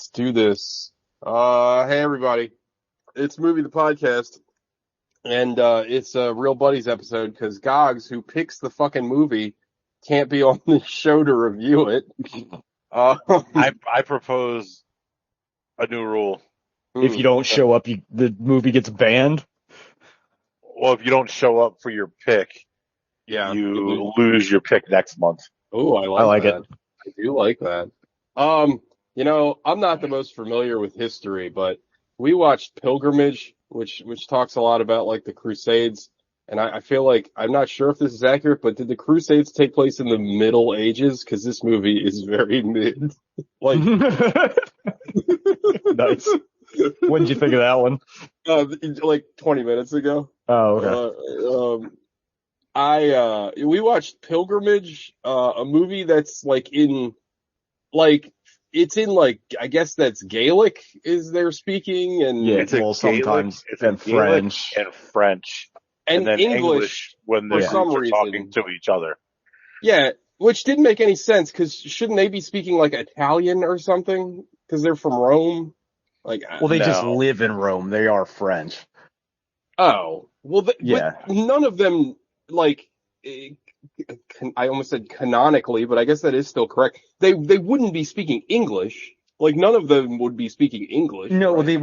Let's do this. Hey everybody, it's Movie the Podcast, and it's a Real Buddies episode because Gogs, who picks the fucking movie, can't be on the show to review it. Uh, I propose a new rule. If you don't show up, the movie gets banned. Well, if you don't show up for your pick, yeah, you lose your pick next month. Oh, I like that. it. I do like that. I'm not the most familiar with history, but we watched Pilgrimage, which talks a lot about like the Crusades, and I feel like I'm not sure if this is accurate, but did the Crusades take place in the Middle Ages? Because this movie is very mid. Like, nice. When did you think of that one? Like 20 minutes ago. Oh, okay. We watched Pilgrimage, a movie that's like it's in like, I guess that's Gaelic is they're speaking, and Yeah, It's a well, Gaelic, sometimes it's and a Gaelic French. and French, and then English when for the some groups are reason. talking to each other. Yeah, which didn't make any sense because shouldn't they be speaking like Italian or something? Because they're from Rome. Like, Well, they just No. live in Rome. They are French. oh, well, Yeah. but none of them like. I almost said canonically, but I guess that is still correct. They wouldn't be speaking English. Like none of them would be speaking English. No, right? they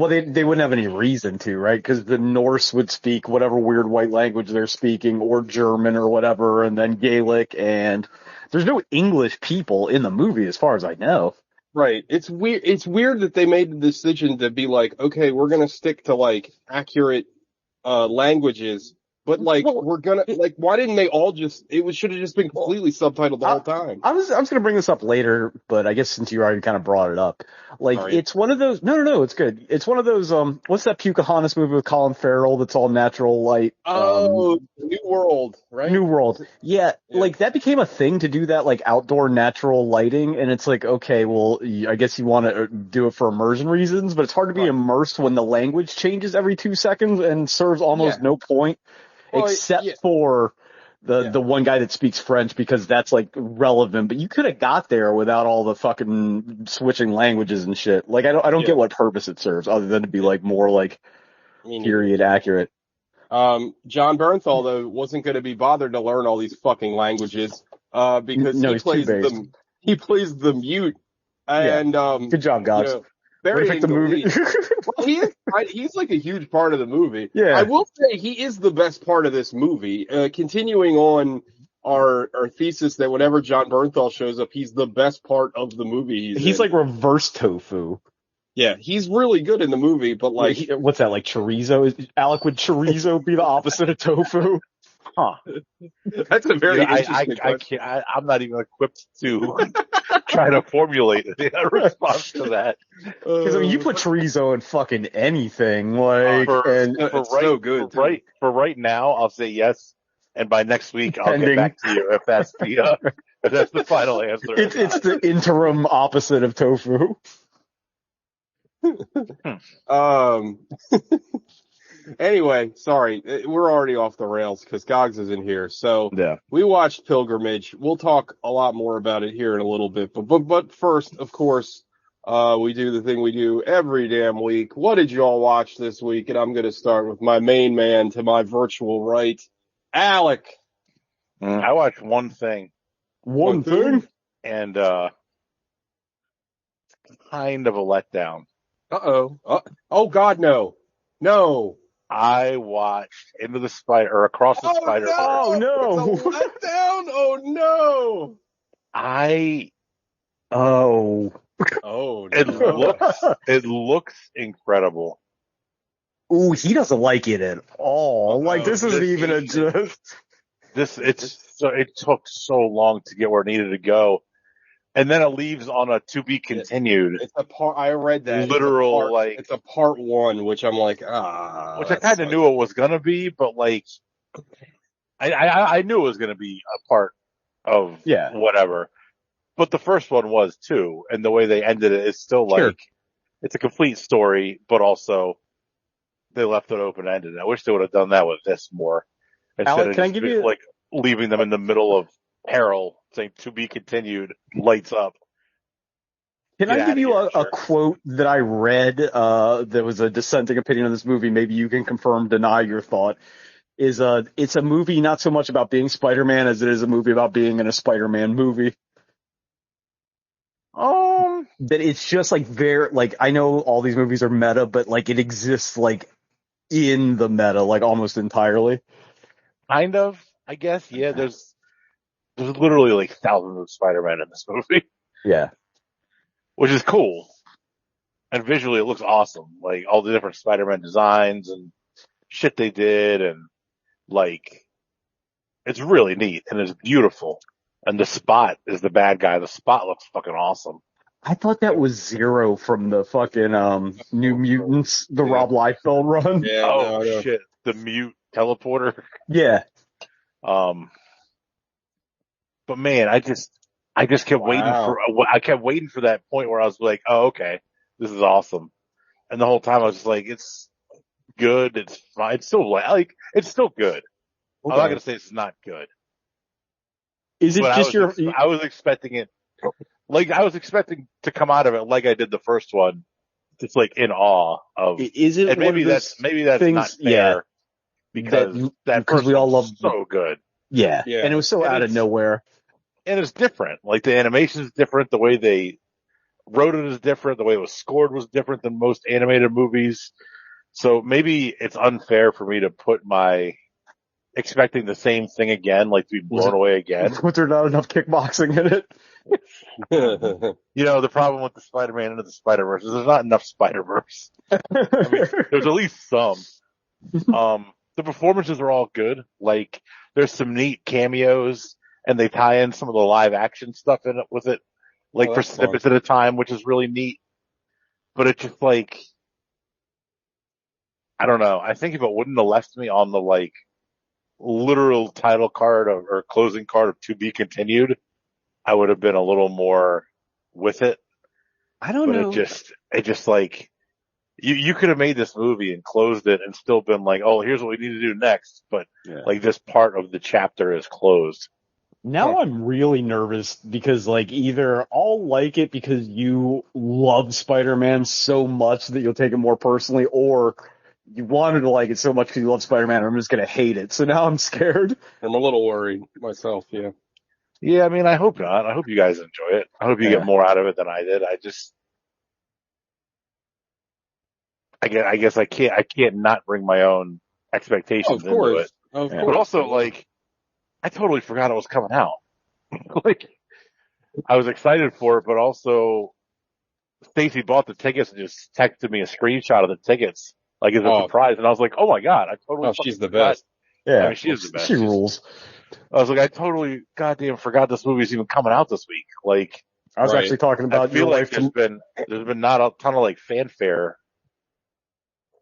wouldn't have any reason to, right? Because the Norse would speak whatever weird white language they're speaking, or German or whatever, and then Gaelic, and there's no English people in the movie, as far as I know. Right. It's weird. It's weird that they made the decision to be like, okay, we're gonna stick to like accurate languages, but like Well, we're gonna like, why didn't they all just? Should have just been completely subtitled the whole time. I was gonna bring this up later, but I guess since you already kind of brought it up, like Sorry. it's one of those. No, it's good. It's one of those. What's that Pocahontas movie with Colin Farrell that's all natural light? Oh, New World, right? New World. Yeah, like that became a thing to do that, like outdoor natural lighting, and it's like, okay, well, I guess you want to do it for immersion reasons, but it's hard to be Right. immersed when the language changes every 2 seconds and serves almost Yeah. no point, Well, except yeah. for Yeah. the one guy that speaks French because that's like relevant. But you could have got there without all the fucking switching languages and shit. Like I don't Yeah. get what purpose it serves other than to be like more like period accurate. John Bernthal though wasn't going to be bothered to learn all these fucking languages, because No, he he's too plays based. he plays the mute, and Good job, guys. Way to burying pick the movie. Well, he's like a huge part of the movie. Yeah. I will say he is the best part of this movie. Continuing on our thesis that whenever John Bernthal shows up, he's the best part of the movie. He's in. like reverse tofu. Yeah, he's really good in the movie, but like, What's that, like chorizo? Alec, would chorizo be the opposite of tofu? Huh. that's a very interesting question. I'm not even equipped to try to formulate a response to that. Because I mean, you put chorizo in fucking anything, like, and it's so good. For right now, I'll say yes, and by next week I'll Pending. get back to you if that's the final answer. it's the interim opposite of tofu. Anyway, sorry, we're already off the rails because Gogs is in here. So Yeah. we watched Pilgrimage. We'll talk a lot more about it here in a little bit. But first, of course, we do the thing we do every damn week. What did y'all watch this week? And I'm going to start with my main man to my virtual right, Alec. I watched one thing, One thing? and kind of a letdown. Oh God, no. I watched Across the Spider-Verse. Oh, no. It's a letdown. Oh no. It looks incredible. Ooh, he doesn't like it at all. Like, this isn't this even a is- just. It took so long to get where it needed to go, and then it leaves on a to be continued. It's a part. I read that. Literal, it's a part one, which I'm like, which I kind of knew it was gonna be, but like, I knew it was gonna be a part of whatever. But the first one was too, and the way they ended it is still like it's a complete story, but also they left it open ended. I wish they would have done that with this more instead Alec, of can I just give you- like leaving them in the middle of peril, saying to be continued, lights up. Can I give you a quote that I read that was a dissenting opinion on this movie? Maybe you can confirm, deny your thought. It's a movie not so much about being Spider-Man as it is a movie about being in a Spider-Man movie. That it's just like I know all these movies are meta, but like it exists like in the meta, like almost entirely. Kind of, I guess. Yeah, there's literally like thousands of Spider-Man in this movie. Yeah. Which is cool. And visually it looks awesome. Like all the different Spider-Man designs and shit they did, and like it's really neat and it's beautiful. And the Spot is the bad guy. The Spot looks fucking awesome. I thought that was Zero from the fucking New Mutants, the Rob Liefeld run. Yeah, shit. The mute teleporter. Yeah. But man, I just kept waiting for that point where I was like, oh, okay, this is awesome. And the whole time I was just like, it's good. It's fine. It's still it's still good. Okay. I'm not going to say it's not good. Is it just I was expecting it, I was expecting to come out of it like I did the first one. Just like in awe of. Is it? And maybe that's things, not fair. Because that we all love so good. Yeah. And it was so out of nowhere. And it's different. Like the animation is different. The way they wrote it is different. The way it was scored was different than most animated movies. So maybe it's unfair for me to put my expecting the same thing again, like to be blown away again. Was there not enough kickboxing in it? You know, the problem with the Spider-Man into the Spider-Verse is there's not enough Spider-Verse. I mean, there's at least some. The performances are all good. Like, there's some neat cameos, and they tie in some of the live action stuff in it with it, like for snippets at a time, which is really neat. But it's just like, I don't know. I think if it wouldn't have left me on the like literal title card or closing card of to be continued, I would have been a little more with it. I don't know. It just like, you could have made this movie and closed it and still been like, oh, here's what we need to do next. But like this part of the chapter is closed. Now I'm really nervous because like either I'll like it because you love Spider-Man so much that you'll take it more personally, or you wanted to like it so much because you love Spider-Man and I'm just going to hate it. So now I'm scared. I'm a little worried myself, yeah. Yeah, I mean, I hope not. I hope you guys enjoy it. I hope you get more out of it than I did. I guess I can't not bring my own expectations into it. Of course. But also, like, I totally forgot it was coming out. Like, I was excited for it, but also Stacy bought the tickets and just texted me a screenshot of the tickets, like as a surprise. And I was like, oh my God, I totally she's the best. Yeah. I mean, she is the best. She rules. I was like, I totally goddamn forgot this movie's even coming out this week. Like, I was actually talking about I feel like there's been not a ton of like fanfare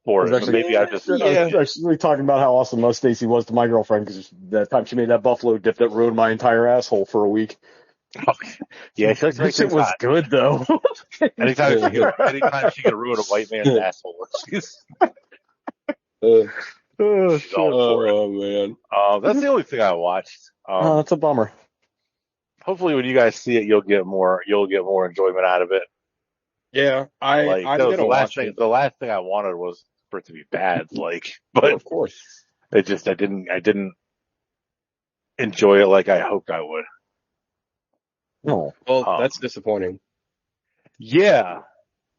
for it. Actually, maybe I was actually talking about how awesome Stacy was to my girlfriend because that time she made that buffalo dip that ruined my entire asshole for a week. Yeah, she that shit was good though. anytime she can ruin a white man's asshole, she's. Man. That's the only thing I watched. That's a bummer. Hopefully, when you guys see it, you'll get more enjoyment out of it. Yeah, I'm gonna watch it. The last thing I wanted was for it to be bad, but of course, I didn't enjoy it like I hoped I would. No, well, that's disappointing. Yeah.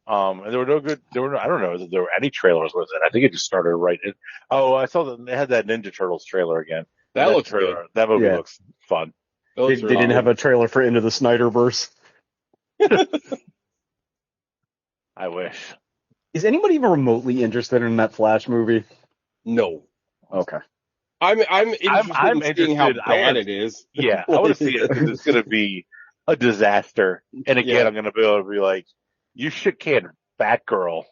And I don't know if there were any trailers with it. I think it just started right in. Oh, I saw that they had that Ninja Turtles trailer again. That looks good. That movie looks fun. They didn't have a trailer for Into the Snyderverse. I wish. Is anybody even remotely interested in that Flash movie? No. Okay. I'm interested in seeing how bad it is. Yeah, I want to see it because it's going to be a disaster. And again, I'm going to be able to be like, you shit canned Batgirl.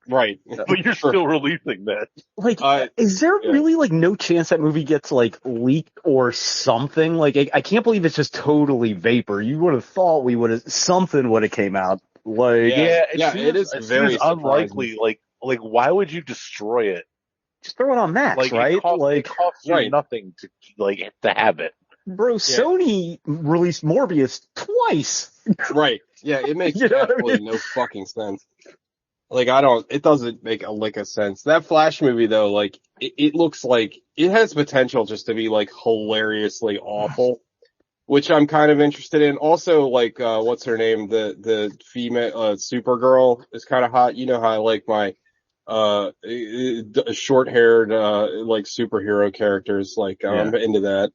Right. But you're still releasing that. Like, is there really, like, no chance that movie gets, like, leaked or something? Like, I can't believe it's just totally vapor. You would have thought something would have came out. Like, it is very unlikely. Like, why would you destroy it? Just throw it on Max, right? It costs you nothing to have it. Bro, Sony released Morbius twice. Right. Yeah, it makes You know what I absolutely mean? no fucking sense. Like, it doesn't make a lick of sense. That Flash movie, though, like, it looks like it has potential just to be, like, hilariously awful, which I'm kind of interested in. Also, like, what's her name? The female, Supergirl is kind of hot. You know how I like my, short-haired, like, superhero characters. Like, I'm into that.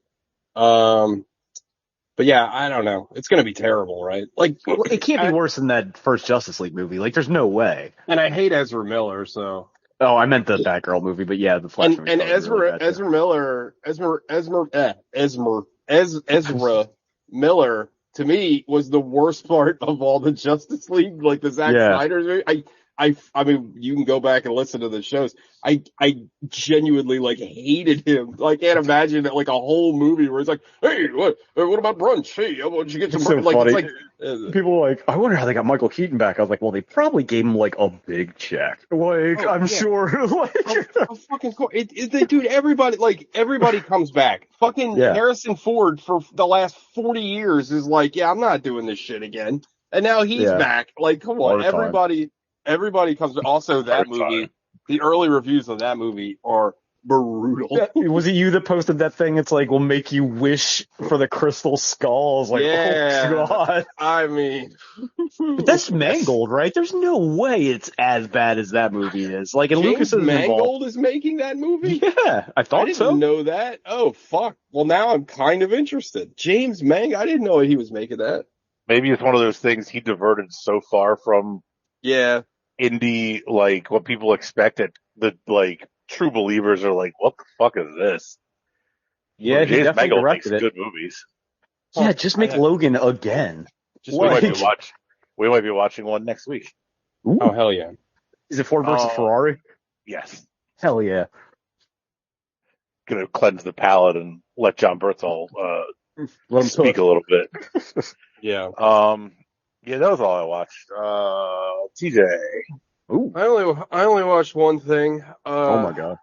But yeah, I don't know. It's gonna be terrible, right? Like, Well, it can't be worse than that first Justice League movie. Like, there's no way. and I hate Ezra Miller, so. Oh, I meant the Batgirl movie, but yeah, the Flash movie. And Really Ezra Miller, Ezra Miller, to me, was the worst part of all the Justice League, like the Zack Snyder's movie. I mean, you can go back and listen to the shows. I genuinely, like, hated him. Like, I can't imagine that, like, a whole movie where it's like, hey, what about brunch? Hey, why don't you get some It's so brunch? Like, funny. it's like, people are like, I wonder how they got Michael Keaton back. I was like, well, they probably gave him like a big check. Like, I'm sure. Like, fucking cool. Dude, everybody comes back. Fucking Harrison Ford for the last 40 years is like, yeah, I'm not doing this shit again. And now he's back. Like, come on, everybody comes. Also, that movie, the early reviews of that movie are brutal. Was it you that posted that thing? It's like, will make you wish for the crystal skull. I was like, oh god. I mean, but that's Mangold, right? There's no way it's as bad as that movie is. Like, and Lucas is Mangold is making that movie. Yeah, I thought so. I didn't know that. Oh fuck. Well, now I'm kind of interested. James Mangold. I didn't know he was making that. Maybe it's one of those things he diverted so far from. Yeah. Indie, like what people expected. The like true believers are like, what the fuck is this? Yeah, he James definitely Mangold directed makes it. good movies. Yeah, just make Logan again. We might be watching one next week. Ooh. Oh hell yeah! Is it Ford versus Ferrari? Yes. Hell yeah. Gonna cleanse the palate and let John Berthol let him speak a little bit. Yeah. Yeah, that was all I watched. TJ. Ooh. I only watched one thing. Oh my god.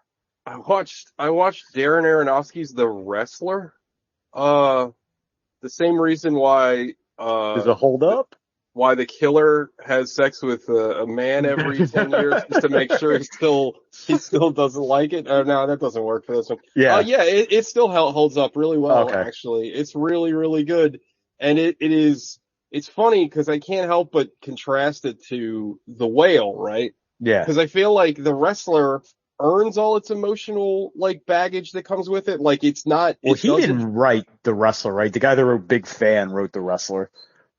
I watched Darren Aronofsky's The Wrestler. The same reason why Does it hold up? Why the killer has sex with a man every 10 years just to make sure he still doesn't like it. Oh no, that doesn't work for this one. Yeah. It still holds up really well. Okay. Actually. It's really, really good. And it's funny because I can't help but contrast it to The Whale, right? Yeah. Because I feel like The Wrestler earns all its emotional, like, baggage that comes with it. Like, it's not. Well, he didn't write The Wrestler, right? The guy that wrote Big Fan wrote The Wrestler.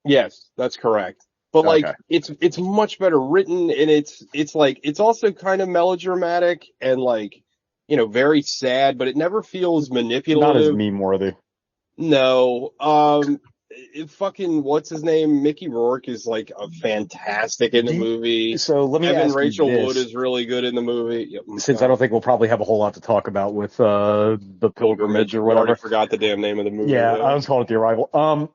Yes, that's correct. But like, it's much better written, and it's like, it's also kind of melodramatic and like, very sad, but it never feels manipulative. Not as meme-worthy. No. Fucking, what's his name? Mickey Rourke is like a fantastic in the movie. So let me ask Rachel you this. Wood is really good in the movie. Yep. Since I don't think we'll probably have a whole lot to talk about with the Pilgrimage or whatever. I forgot the damn name of the movie. Yeah, I was calling it The Arrival.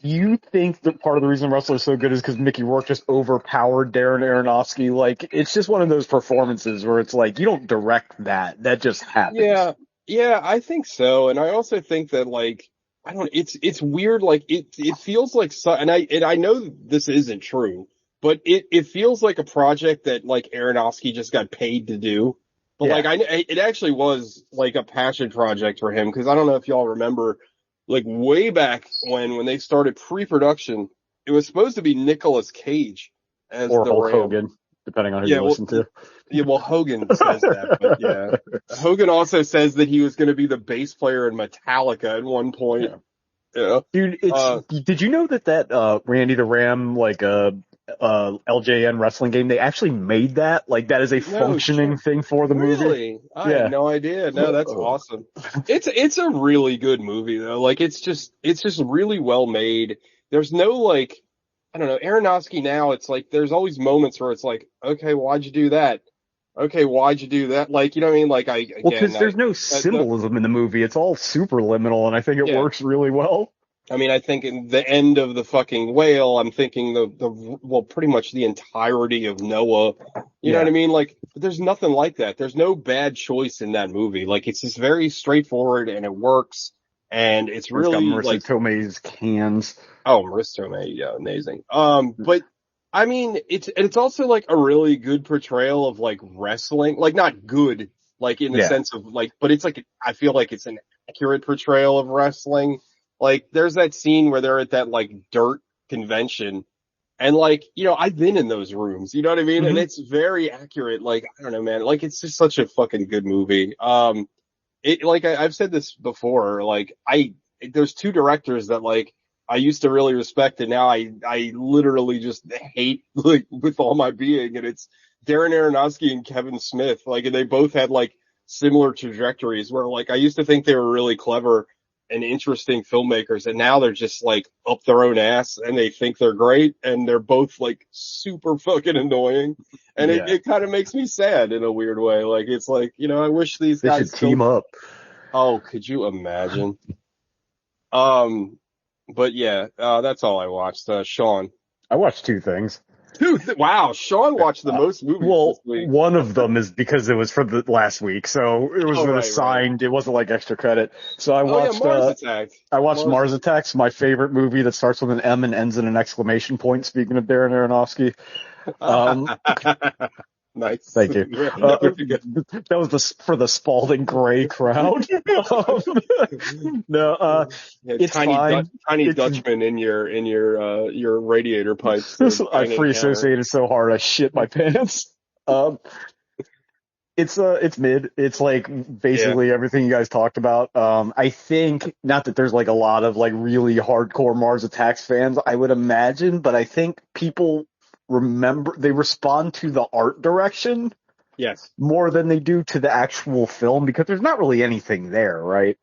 Do you think that part of the reason Wrestler is so good is because Mickey Rourke just overpowered Darren Aronofsky? Like, it's just one of those performances where it's like, you don't direct that. That just happens. Yeah, I think so. And I also think that, like, I don't, it's weird. Like, it feels like, and I know this isn't true, but it feels like a project that, like, Aronofsky just got paid to do. But like, it actually was like a passion project for him. Cause I don't know if y'all remember, like, way back when they started pre-production, it was supposed to be Nicolas Cage as or the Hulk Ram. Hogan, depending on who you listen to. Yeah, well, Hogan says that, but yeah. Hogan also says that he was going to be the bass player in Metallica at one point. Yeah. Dude, did you know that Randy the Ram, like, LJN wrestling game, they actually made that? Like, that is a functioning thing for the movie? Really? I had no idea. No, that's awesome. It's a really good movie though. Like, it's just really well made. There's no, like, I don't know, Aronofsky now, it's like, there's always moments where it's like, okay, why'd you do that? Okay, why'd you do that? Like, you know what I mean? Like, because there's no symbolism in the movie. It's all super liminal, and I think it works really well. I mean, I think in the end of the fucking Whale, I'm thinking pretty much the entirety of Noah. You know what I mean? Like, there's nothing like that. There's no bad choice in that movie. Like, it's just very straightforward and it works. and it's It's really got Marissa like Tomei's cans. oh, Marissa Tomei, yeah, amazing. But I mean, it's also like a really good portrayal of like wrestling, like not good, like in the Yeah. sense of like, but it's like I feel like it's an accurate portrayal of wrestling. Like there's that scene where they're at that like dirt convention, and like you know I've been in those rooms, you know what I mean, and it's very accurate. Like I don't know, man, like it's just such a fucking good movie. It like I've said this before, like there's two directors that like I used to really respect, and now I literally just hate like with all my being, and it's Darren Aronofsky and Kevin Smith. Like, and they both had like similar trajectories where like I used to think they were really clever and interesting filmmakers, and now they're just like up their own ass, and they think they're great, and they're both like super fucking annoying, and it kind of makes me sad in a weird way. Like it's like you know I wish these They guys should team up. Oh, could you imagine? But yeah, that's all I watched. Sean. I watched two things. Wow, Sean watched the most movies this week. One of them is because it was for the last week, so it was assigned. Right. It wasn't like extra credit. So I watched Mars Attacks. I watched Mars Attacks, my favorite movie that starts with an M and ends in an exclamation point. Speaking of Darren Aronofsky. Nice. Thank you. That was for the Spalding Gray crowd. No, it's fine. Tiny Dutchman in your radiator pipes. I free associated so hard I shit my pants. It's mid. It's like basically everything you guys talked about. I think not that there's like a lot of like really hardcore Mars Attacks fans, I would imagine, but I think people they respond to the art direction more than they do to the actual film because there's not really anything there, right?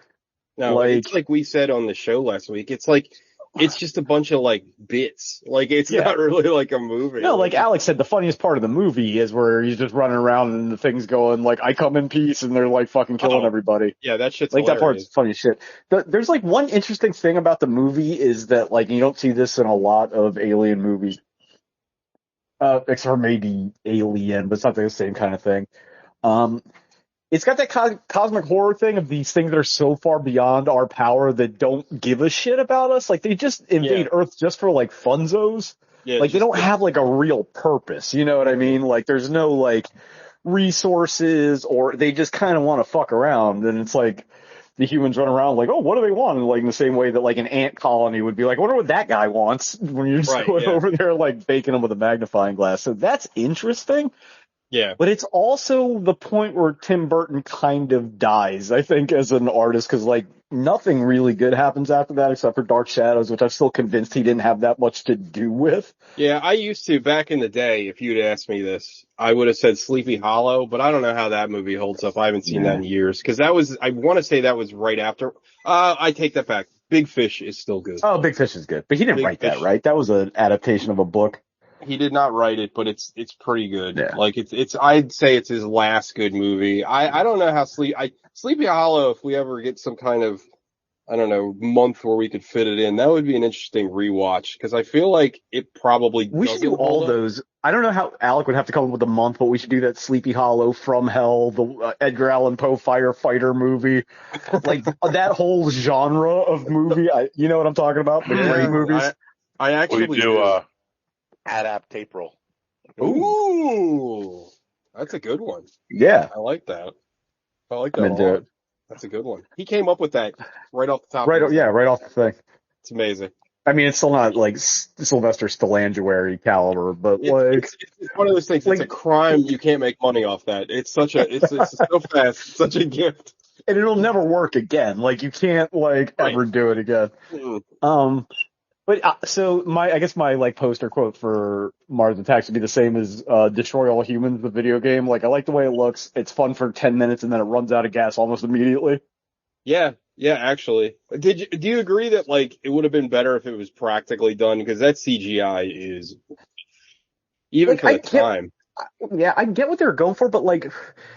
No, it's like we said on the show last week. It's like it's just a bunch of like bits. Like it's not really like a movie. No, like Alex said, the funniest part of the movie is where he's just running around and the thing's going like I come in peace and they're like fucking killing everybody. Yeah, that shit's like hilarious. That part's funny as shit. There's like one interesting thing about the movie is that like you don't see this in a lot of alien movies. Except for maybe Alien, but it's not the same kind of thing. It's got that cosmic horror thing of these things that are so far beyond our power that don't give a shit about us. Like they just invade Earth just for like funzos. Yeah, like they don't have like a real purpose. You know what I mean? Like there's no like resources or they just kind of want to fuck around. And it's like the humans run around like, oh, what do they want? And like in the same way that like an ant colony would be like, I wonder what that guy wants when you're just going over there like baking them with a magnifying glass. So that's interesting. Yeah. But it's also the point where Tim Burton kind of dies, I think, as an artist, because like nothing really good happens after that except for Dark Shadows, which I'm still convinced he didn't have that much to do with. Yeah, I used to back in the day. If you'd asked me this, I would have said Sleepy Hollow, but I don't know how that movie holds up. I haven't seen that in years because that was. I want to say that was right after. I take that back. Big Fish is still good. Oh, Big Fish is good, but he didn't write that, right? That was an adaptation of a book. He did not write it, but it's pretty good. Yeah. Like it's I'd say it's his last good movie. I don't know how Sleepy Hollow, if we ever get some kind of, I don't know, month where we could fit it in, that would be an interesting rewatch because I feel like it probably we should do all those. I don't know how Alec would have to come up with a month, but we should do that Sleepy Hollow, From Hell, the Edgar Allan Poe Firefighter movie, like that whole genre of movie. You know what I'm talking about? The great movies. I actually do. Adapt April. Ooh, that's a good one. Yeah, I like that. I like that a lot. That's a good one. He came up with that right off the top. Right off the thing. It's amazing. I mean, it's still not like Sylvester Stallangeary caliber, but it's one of those things. Like, it's a crime you can't make money off that. It's so fast. It's such a gift, and it'll never work again. Like you can't ever do it again. But so I guess my like poster quote for Mars Attacks would be the same as Destroy All Humans, the video game. Like I like the way it looks. It's fun for 10 minutes and then it runs out of gas almost immediately. Yeah, actually. Do you agree that like it would have been better if it was practically done because that CGI is even for the time. Yeah, I get what they're going for, but like,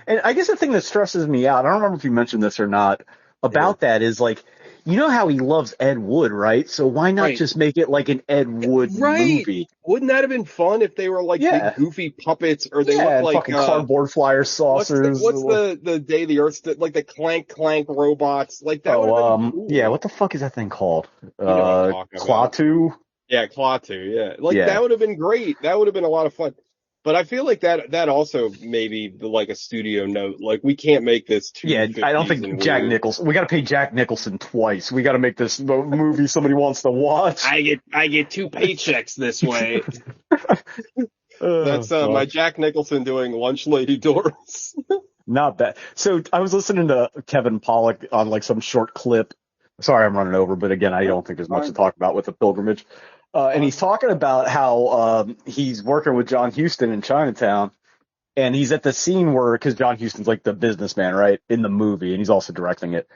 and I guess the thing that stresses me out, I don't remember if you mentioned this or not, about that is like, you know how he loves Ed Wood, right? So why not Right. just make it like an Ed Wood movie? Wouldn't that have been fun if they were like big goofy puppets, or they looked like fucking cardboard flyer saucers. What's the day the Earth stood, like the clank robots, like that would have been cool. Yeah, what the fuck is that thing called? You know what I'm talking about. Klaatu? Yeah, Klaatu, yeah. Like that would have been great. That would have been a lot of fun. But I feel like that also maybe like a studio note. Like we can't make this too. Yeah, I don't think Jack Nicholson. We got to pay Jack Nicholson twice. We got to make this movie somebody wants to watch. I get 2 paychecks this way. That's my Jack Nicholson doing Lunch Lady Doris. Not bad. So I was listening to Kevin Pollak on like some short clip. Sorry, I'm running over, but again, I don't think there's much to talk about with The Pilgrimage. And he's talking about how he's working with John Huston in Chinatown, and he's at the scene where, because John Huston's like the businessman, right, in the movie, and he's also directing it.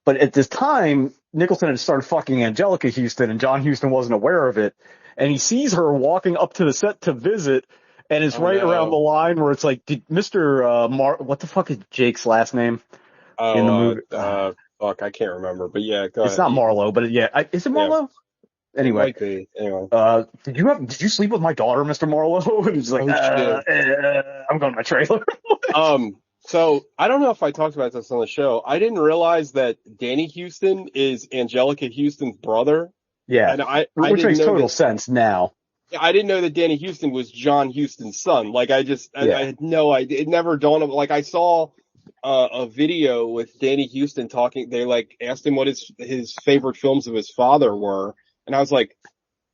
But at this time, Nicholson had started fucking Angelica Houston, and John Huston wasn't aware of it. And he sees her walking up to the set to visit, and it's around the line where it's like, did Mr. what the fuck is Jake's last name in the movie? Fuck, I can't remember, but yeah, go ahead. Not Marlowe, but is it Marlowe? Yeah. Anyway, did you sleep with my daughter, Mr. Marlowe? And he's like, I'm going to my trailer. So I don't know if I talked about this on the show. I didn't realize that Danny Huston is Angelica Houston's brother. Yeah, and which makes total sense now. I didn't know that Danny Huston was John Huston's son. Like I had no idea. It never dawned on me. Like I saw a video with Danny Huston talking. They like asked him what his favorite films of his father were. And I was like,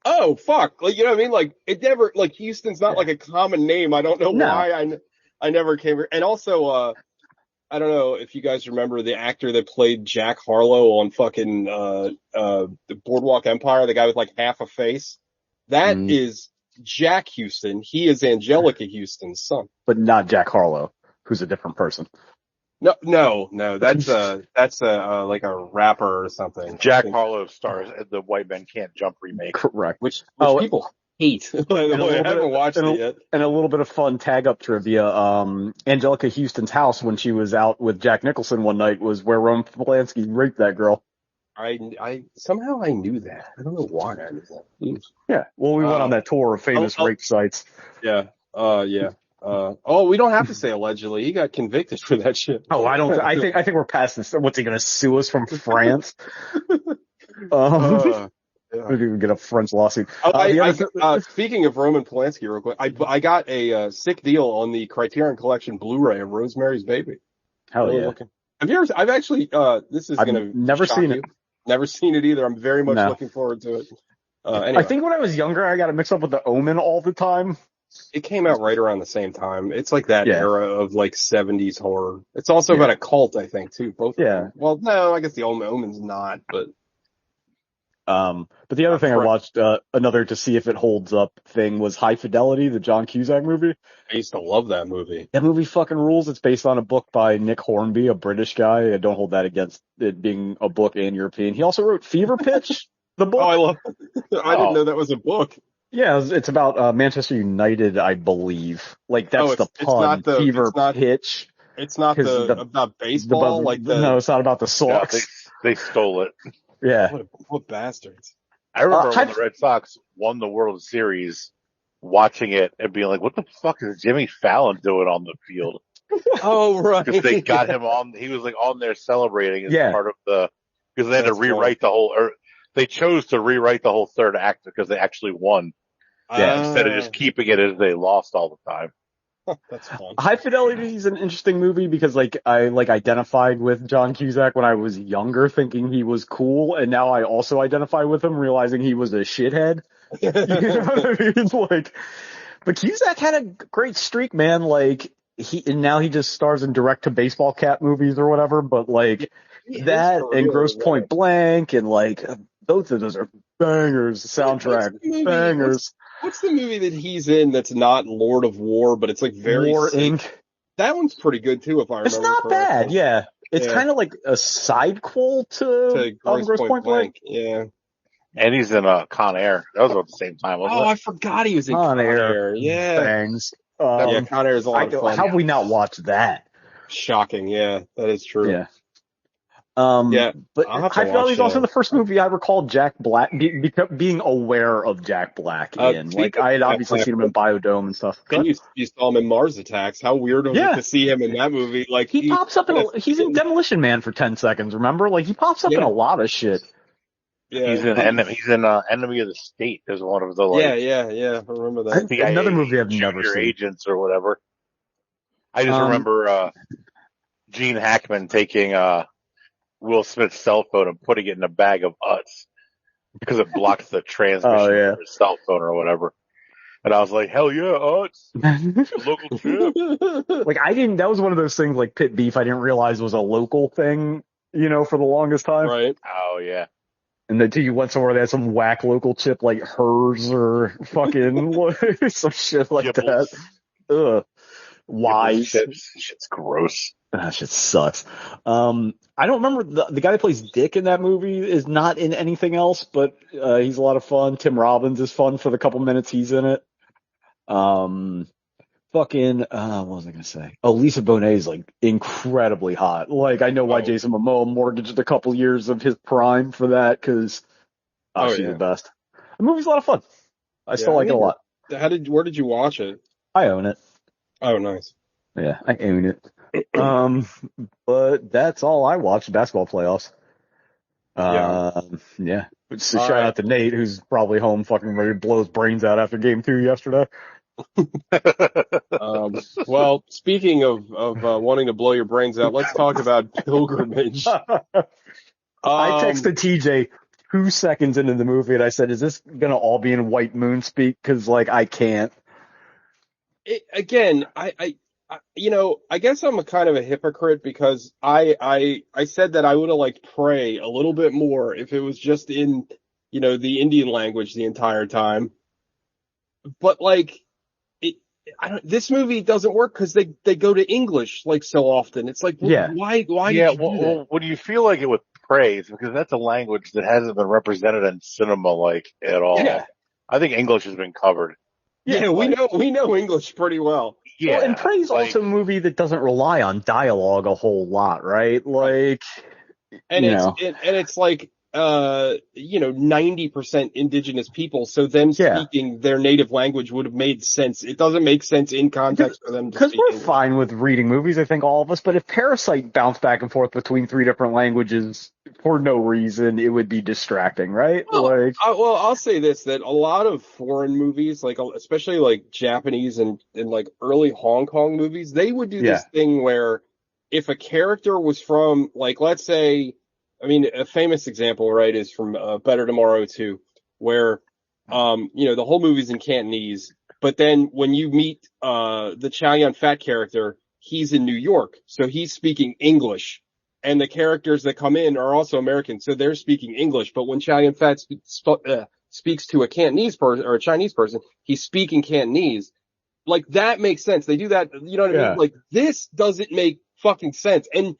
oh, fuck. Like, you know what I mean? Like, it never, like, Houston's not like a common name. I don't know why I never came here. And also, I don't know if you guys remember the actor that played Jack Harlow on fucking, the Boardwalk Empire, the guy with like half a face. That is Jack Huston. He is Angelica Houston's son. But not Jack Harlow, who's a different person. No. That's like a rapper or something. Jack Harlow stars the White Men Can't Jump remake. Correct. Which people hate. By the way, I haven't watched it yet. And a little bit of fun tag up trivia. Angelica Houston's house when she was out with Jack Nicholson one night was where Roman Polanski raped that girl. I somehow I knew that. I don't know why I knew that. Yeah. Well, we went on that tour of famous rape sites. Yeah. Yeah. We don't have to say allegedly. He got convicted for that shit. Oh, I don't. I think we're past this. What's he going to sue us from France? We can get a French lawsuit. Speaking of Roman Polanski, real quick, I got a sick deal on the Criterion Collection Blu-ray of Rosemary's Baby. Hell yeah! Have you ever? I've actually. This is going to never seen it. Never seen it either. I'm very much looking forward to it. Anyway. I think when I was younger, I got it mixed up with The Omen all the time. It came out right around the same time. It's like that era of like 70s horror. It's also about a cult, I think, too. Both. Yeah. Well, no, I guess the Omen's not, but. But the other thing I watched, another to see if it holds up thing was High Fidelity, the John Cusack movie. I used to love that movie. That movie fucking rules. It's based on a book by Nick Hornby, a British guy. I don't hold that against it being a book and European. He also wrote Fever Pitch, the book. Oh, I love it. I didn't know that was a book. Yeah, it's about Manchester United, I believe. Like that's the pun. Fever Pitch. It's not about baseball. No, it's not about the Sox. Yeah, they stole it. Yeah. What bastards. I remember when the Red Sox won the World Series, watching it and being like, what the fuck is Jimmy Fallon doing on the field? Oh, right. Because they got him on, he was like on there celebrating as part of because they had to rewrite they chose to rewrite the whole third act because they actually won. Instead of just keeping it as they lost all the time. That's fun. High Fidelity is an interesting movie because I identified with John Cusack when I was younger, thinking he was cool, and now I also identify with him, realizing he was a shithead. You know what I mean? But Cusack had a great streak, man. Like now he just stars in direct to baseball cat movies or whatever. But that and Grosse Pointe Blank and both of those are bangers. Soundtrack bangers. What's the movie that he's in that's not Lord of War, but it's like very War Inc. That one's pretty good too, if I remember. It's not bad, yeah. It's kind of like a sidequel to Grosse Pointe Blank. Yeah. And he's in Con Air. That was about the same time, wasn't it? I forgot he was in Con Air. Yeah. Bangs. Con Air is a lot of fun. How have we not watched that? Shocking, yeah. That is true. Yeah. Yeah, but I'll have to High Fidelity is watch also it. the first movie I recall Jack Black being aware of Jack Black in. Like, Speaking I had of Jack obviously Black, seen him in Biodome and stuff. Go and ahead. you saw him in Mars Attacks. How weird was it Yeah, to see him in that movie? Like he pops up he's in skin. Demolition Man for 10 seconds, remember? Like, he pops up in Yeah, a lot of shit. yeah, He's in Enemy of the State as one of the yeah, like yeah. I remember that. Another CIA movie I've never junior seen. agents or whatever. I just Um, remember Gene Hackman taking Will Smith's cell phone and putting it in a bag of Utz because it blocks the transmission Oh, yeah. from his cell phone or whatever. And I was like, hell yeah, Utz, the local chip. Like, that was one of those things like Pit Beef I didn't realize was a local thing, for the longest time. Right. Oh yeah. And then you went somewhere that had some whack local chip like hers or fucking some shit like Gibbles. that. Ugh. Wise. Chips. Shit's gross. That shit sucks. I don't remember the guy that plays Dick in that movie is not in anything else, but he's a lot of fun. Tim Robbins is fun for the couple minutes he's in it. What was I gonna say? Oh, Lisa Bonet is like incredibly hot. Like, I know why Jason Momoa mortgaged a couple years of his prime for that because she's the best. The movie's a lot of fun. I still like it a lot. Where did you watch it? I own it. Oh, nice. Yeah, I own it. But that's all I watched. Basketball playoffs. Yeah. So shout out to Nate, who's probably home fucking ready to blow his brains out after game 2 yesterday. Well, speaking of wanting to blow your brains out, let's talk about Pilgrimage. I texted TJ 2 seconds into the movie and I said, is this gonna all be in White Moon speak? Cause like, I can't. I guess I'm a kind of a hypocrite because I said that I would have liked Prey a little bit more if it was just in, the Indian language the entire time. But like, this movie doesn't work because they go to English like so often. It's like, why did you do that? When you feel like it with praise, because that's a language that hasn't been represented in cinema like at all. Yeah. I think English has been covered. Yeah, we know English pretty well. Yeah, and Prey's also a movie that doesn't rely on dialogue a whole lot, right? Like, it's like 90% indigenous people, so them speaking their native language would have made sense. It doesn't make sense in context for them to speak. Because we're fine with reading movies, I think all of us, but if Parasite bounced back and forth between 3 different languages for no reason, it would be distracting, right? Well, I'll say this, that a lot of foreign movies, like especially like Japanese and like early Hong Kong movies, they would do this thing where if a character was from, like, let's say, a famous example, right, is from Better Tomorrow 2, where, the whole movie's in Cantonese, but then when you meet the Chow Yun-fat character, he's in New York, so he's speaking English, and the characters that come in are also American, so they're speaking English, but when Chow Yun-fat speaks to a Cantonese person or a Chinese person, he's speaking Cantonese. Like, that makes sense. They do that, you know what I mean? Like, this doesn't make fucking sense. And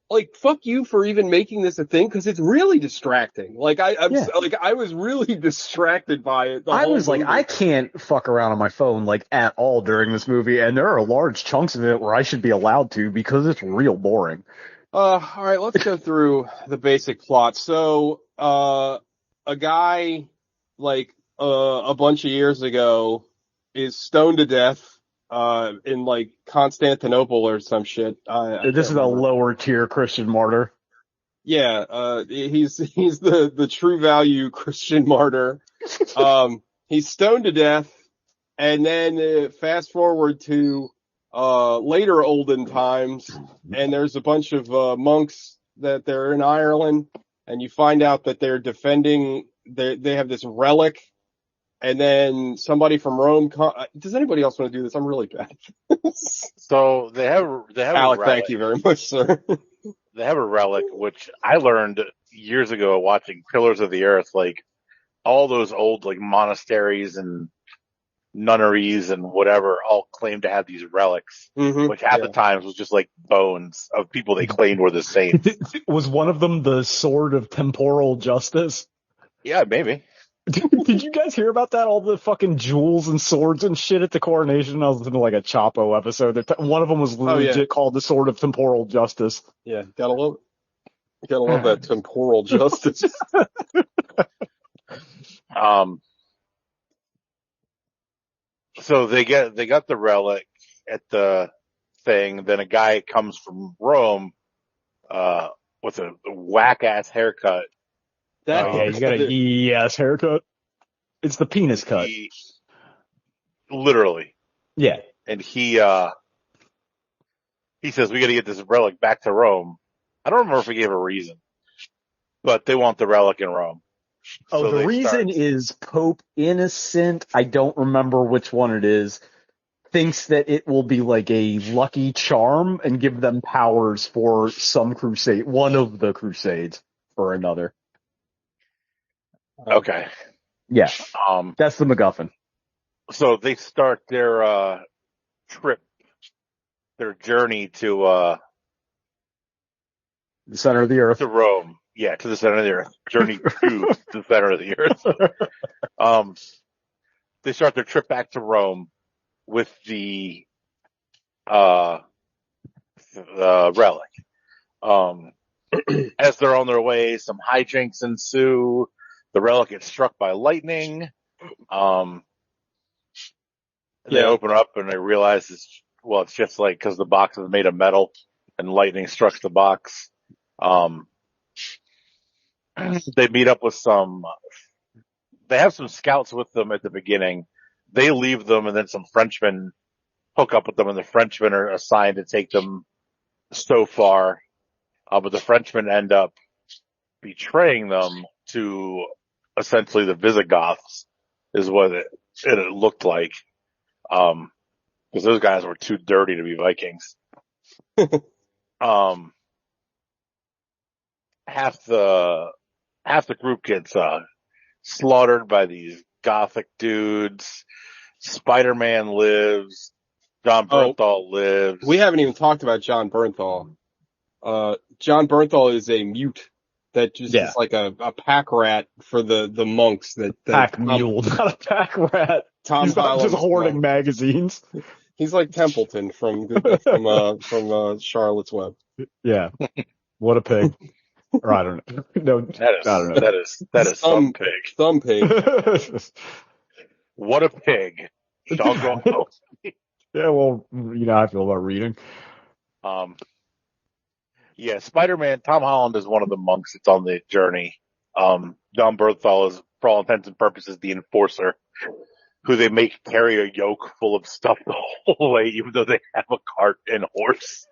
like, fuck you for even making this a thing, because it's really distracting. Like, I was really distracted by it. I was like, I can't fuck around on my phone, like, at all during this movie, and there are large chunks of it where I should be allowed to, because it's real boring. All right, let's go through the basic plot. So, a guy, like, a bunch of years ago is stoned to death in like Constantinople or some shit. This is a lower tier Christian martyr. Yeah, he's the true value Christian martyr. He's stoned to death, and then fast forward to later olden times, and there's a bunch of monks that they're in Ireland, and you find out that they're defending. They have this relic. And then somebody from Rome. Does anybody else want to do this? I'm really bad. So they have Alec, thank you very much, sir. They have a relic, which I learned years ago watching Pillars of the Earth. Like, all those old like monasteries and nunneries and whatever all claim to have these relics, which half the times was just like bones of people they claimed were the same. Was one of them the Sword of Temporal Justice? Yeah, maybe. Did you guys hear about that? All the fucking jewels and swords and shit at the coronation? I was listening to like a Chapo episode. One of them was legit called the Sword of Temporal Justice. Yeah, gotta love gotta love that temporal justice. So they got the relic at the thing. Then a guy comes from Rome, with a whack ass haircut. Oh yeah, he's got a yes haircut. It's the penis cut. Literally. Yeah. And he says, we got to get this relic back to Rome. I don't remember if he gave a reason, but they want the relic in Rome. Oh, so the reason is Pope Innocent, I don't remember which one it is, thinks that it will be like a lucky charm and give them powers for some crusade, one of the crusades or another. Okay. Yeah. That's the MacGuffin. So they start their trip, their journey to the center of the earth. To Rome. Yeah, to the center of the earth. Journey to the center of the earth. They start their trip back to Rome with the relic. As they're on their way, some hijinks ensue. The relic gets struck by lightning. They open up and they realize it's just like, cause the box is made of metal and lightning struck the box. They meet up with they have some scouts with them at the beginning. They leave them and then some Frenchmen hook up with them and the Frenchmen are assigned to take them so far. But the Frenchmen end up betraying them to essentially the Visigoths is what it looked like. Cause those guys were too dirty to be Vikings. Half the group gets, slaughtered by these Gothic dudes. Spider-Man lives. John Bernthal lives. We haven't even talked about John Bernthal. John Bernthal is a mute that just is like a pack rat for the monks that pack mule, not a pack rat. He's not just hoarding magazines. He's like Templeton from Charlotte's Web. Yeah. What a pig. Or I don't know. No, I don't know. That is some pig. Some pig. What a pig. Doggone. Yeah, well, you know how I feel about reading. Yeah, Spider-Man, Tom Holland is one of the monks that's on the journey. John Bernthal is, for all intents and purposes, the enforcer, who they make carry a yoke full of stuff the whole way, even though they have a cart and horse.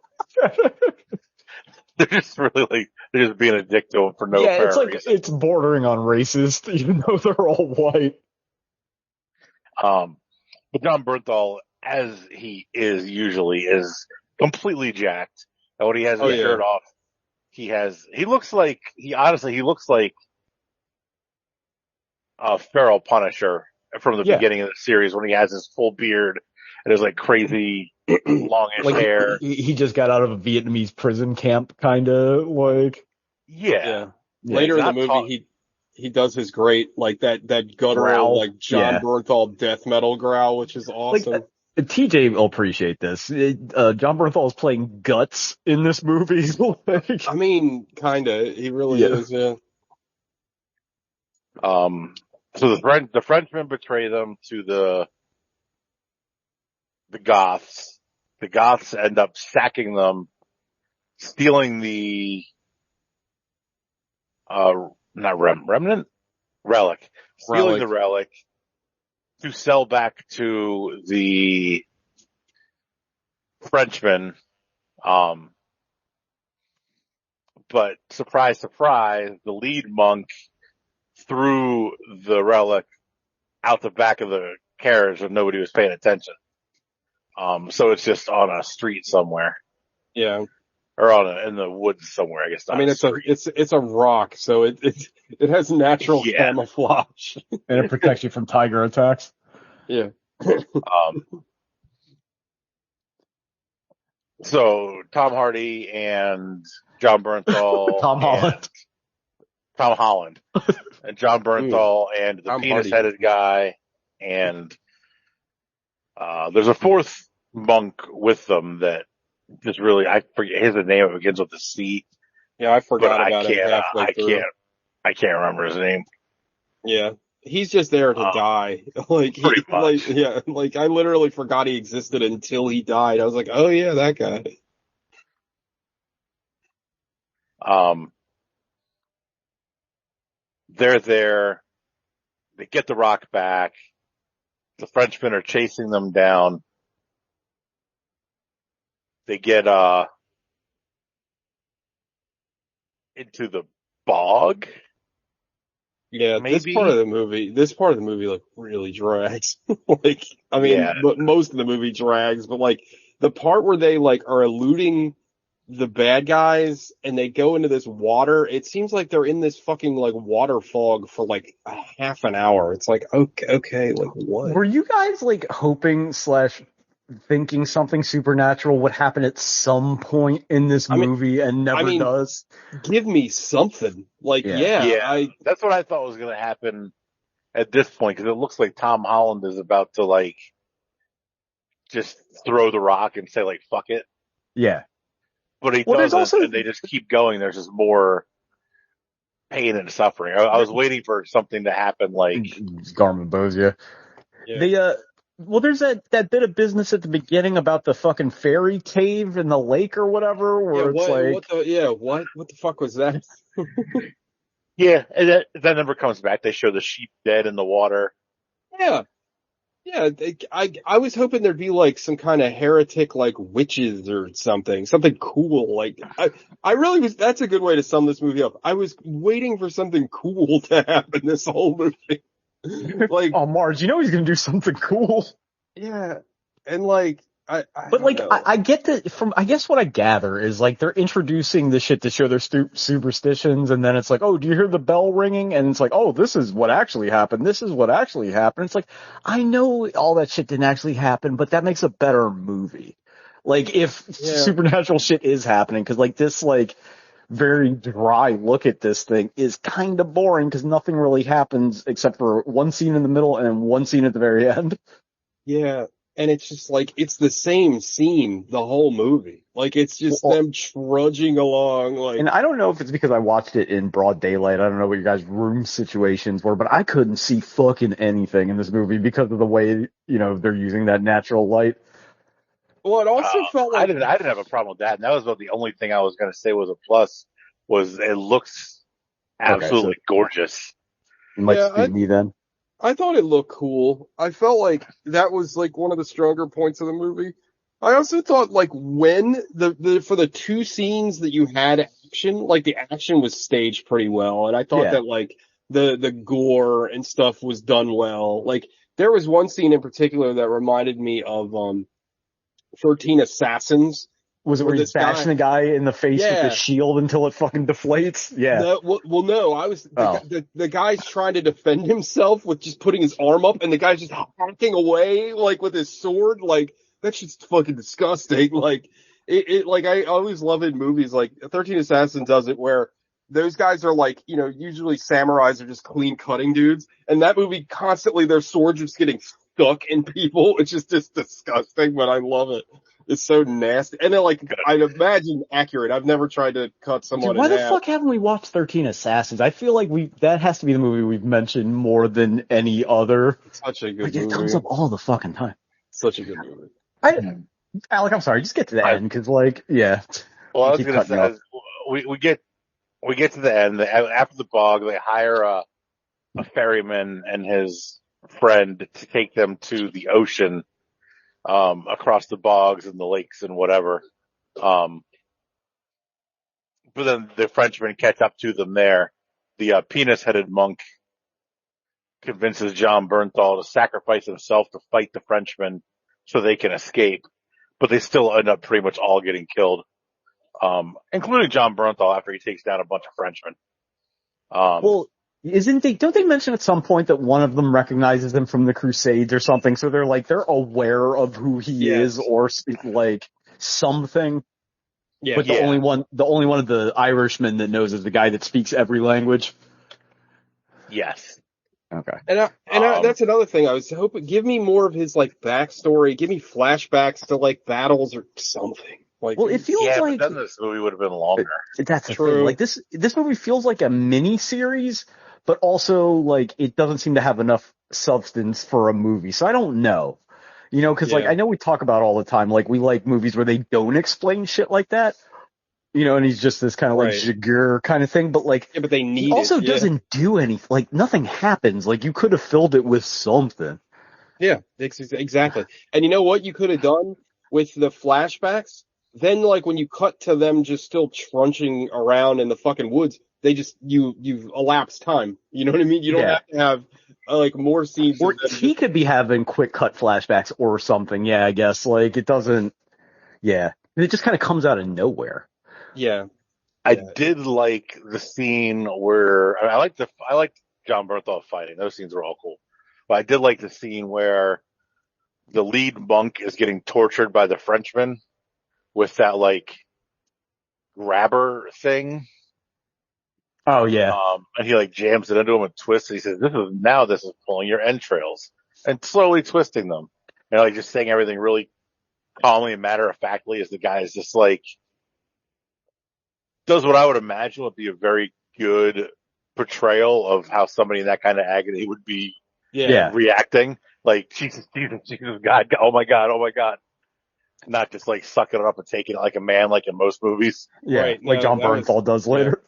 They're just really they're just being a dick to him for no apparent reason. It's bordering on racist, even though they're all white. But John Bernthal, as he is usually, is completely jacked. And when he has his shirt off, he looks like Feral Punisher from the beginning of the series when he has his full beard and his like crazy longish hair. He just got out of a Vietnamese prison camp, kind of like. Yeah. Later in the movie, he does his great like that guttural growl. Like John Bernthal death metal growl, which is awesome. TJ will appreciate this. John Bernthal is playing Guts in this movie. I mean, kinda. He really is. Yeah. So the Frenchmen betray them to the Goths. The Goths end up sacking them, stealing the relic. Stealing the relic to sell back to the Frenchmen. But surprise, surprise, the lead monk threw the relic out the back of the carriage when nobody was paying attention. So it's just on a street somewhere. Yeah. Or in the woods somewhere, I guess. I mean, it's a rock, so it has natural camouflage. And it protects you from tiger attacks. Yeah. So Tom Hardy and John Bernthal. Tom Holland. And John Bernthal and the penis-headed guy. And there's a fourth monk with them that just really, I forget his name, it begins with a C. Yeah, I but forgot about him halfway through. I can't remember his name. Yeah. He's just there to die. Pretty much. Like I literally forgot he existed until he died. I was like, oh yeah, that guy. They're there. They get the rock back. The Frenchmen are chasing them down. They get into the bog. Yeah, Maybe? this part of the movie like really drags. Like, I mean, but most of the movie drags, but like the part where they like are eluding the bad guys and they go into this water, it seems like they're in this fucking like water fog for like a half an hour. It's like, okay, like what? Were you guys like hoping / thinking something supernatural would happen at some point in this movie and never does? Give me something. Like, that's what I thought was going to happen at this point, because it looks like Tom Holland is about to like just throw the rock and say like fuck it. Yeah. But he doesn't, and they just keep going. There's just more pain and suffering. I was waiting for something to happen like Garmin Bose, yeah. Well, there's that bit of business at the beginning about the fucking fairy cave in the lake or whatever, where what the fuck was that? Yeah, and that never comes back. They show the sheep dead in the water. Yeah. Yeah, I was hoping there'd be like some kind of heretic like witches or something cool. Like I really was. That's a good way to sum this movie up. I was waiting for something cool to happen this whole movie. Like, oh, Marge, you know he's gonna do something cool. Yeah, and like I get that I guess what I gather is like they're introducing the shit to show their superstitions, and then it's like, oh, do you hear the bell ringing? And it's like, oh, this is what actually happened. This is what actually happened. It's like, I know all that shit didn't actually happen, but that makes a better movie. Like if supernatural shit is happening, because like this like very dry look at this thing is kind of boring because nothing really happens except for one scene in the middle and one scene at the very end. Yeah. And it's just like, it's the same scene the whole movie. Like, it's just them trudging along. Like, and I don't know if it's because I watched it in broad daylight. I don't know what your guys' room situations were, but I couldn't see fucking anything in this movie because of the way, they're using that natural light. Well, it also felt like... I didn't have a problem with that. And that was about the only thing I was going to say was a plus, was it looks absolutely gorgeous. You might speak me then. I thought it looked cool. I felt like that was like one of the stronger points of the movie. I also thought like when for the two scenes that you had action, like the action was staged pretty well. And I thought that like the gore and stuff was done well. Like there was one scene in particular that reminded me of 13 Assassins. Was it where he's bashing the guy in the face with the shield until it fucking deflates? Yeah. No, I was, the guy's trying to defend himself with just putting his arm up and the guy's just hacking away, like with his sword. Like, that shit's fucking disgusting. Like, like, I always love in movies, like 13 Assassins does it where those guys are like, usually samurais are just clean cutting dudes. And that movie constantly, their swords are just getting stuck in people. It's just disgusting, but I love it. It's so nasty. And then, like, I'd imagine accurate. I've never tried to cut someone Why in the half. fuck haven't we watched 13 Assassins? I feel like that has to be the movie we've mentioned more than any other. It's such a good movie. It comes up all the fucking time. Such a good movie. Alec, I'm sorry. Just get to the end, because, like, Well, I was going to say, we get to the end. After the bog, they hire a ferryman and his friend to take them to the ocean, across the bogs and the lakes and whatever. But then the Frenchmen catch up to them there. The penis-headed monk convinces John Bernthal to sacrifice himself to fight the Frenchmen so they can escape. But they still end up pretty much all getting killed, including John Bernthal after he takes down a bunch of Frenchmen. Don't they mention at some point that one of them recognizes him from the Crusades or something? So they're aware of who he is or like something. Yeah. But the only one of the Irishmen that knows is the guy that speaks every language. Yes. Okay. And that's another thing. I was hoping, give me more of his like backstory. Give me flashbacks to like battles or something. Like, Well, it feels yeah, like but then this movie would have been longer. that's the True. thing. Like this movie feels like a mini series, but also like it doesn't seem to have enough substance for a movie. So I don't know, because like Yeah. I know we talk about all the time, like we like movies where they don't explain shit like that, and he's just this kind of like Right. Jagur kind of thing. But like Yeah, but they he need also it. Yeah. doesn't do anything. Like nothing happens. Like you could have filled it with something. Yeah, exactly. And you know what you could have done with the flashbacks? Then, like, when you cut to them just still trunching around in the fucking woods, you've elapsed time. You know what I mean? You don't Yeah. have to have, like, more scenes Or of them he just, could be having quick cut flashbacks or something. Yeah, I guess. Like it doesn't. Yeah, it just kind of comes out of nowhere. yeah. I did like the scene where I liked John Bernthal fighting. Those scenes were all cool. But I did like the scene where the lead monk is getting tortured by the Frenchman with that like grabber thing. Oh yeah. And he like jams it into him and twists it. He says, this is pulling your entrails and slowly twisting them. And like just saying everything really calmly and matter of factly as the guy is just like, does what I would imagine would be a very good portrayal of how somebody in that kind of agony would be reacting. Like, Jesus, God, oh my God. Not just like sucking it up and taking it like a man, like in most movies. Yeah, Right, like no, John that was- Bernthal does later.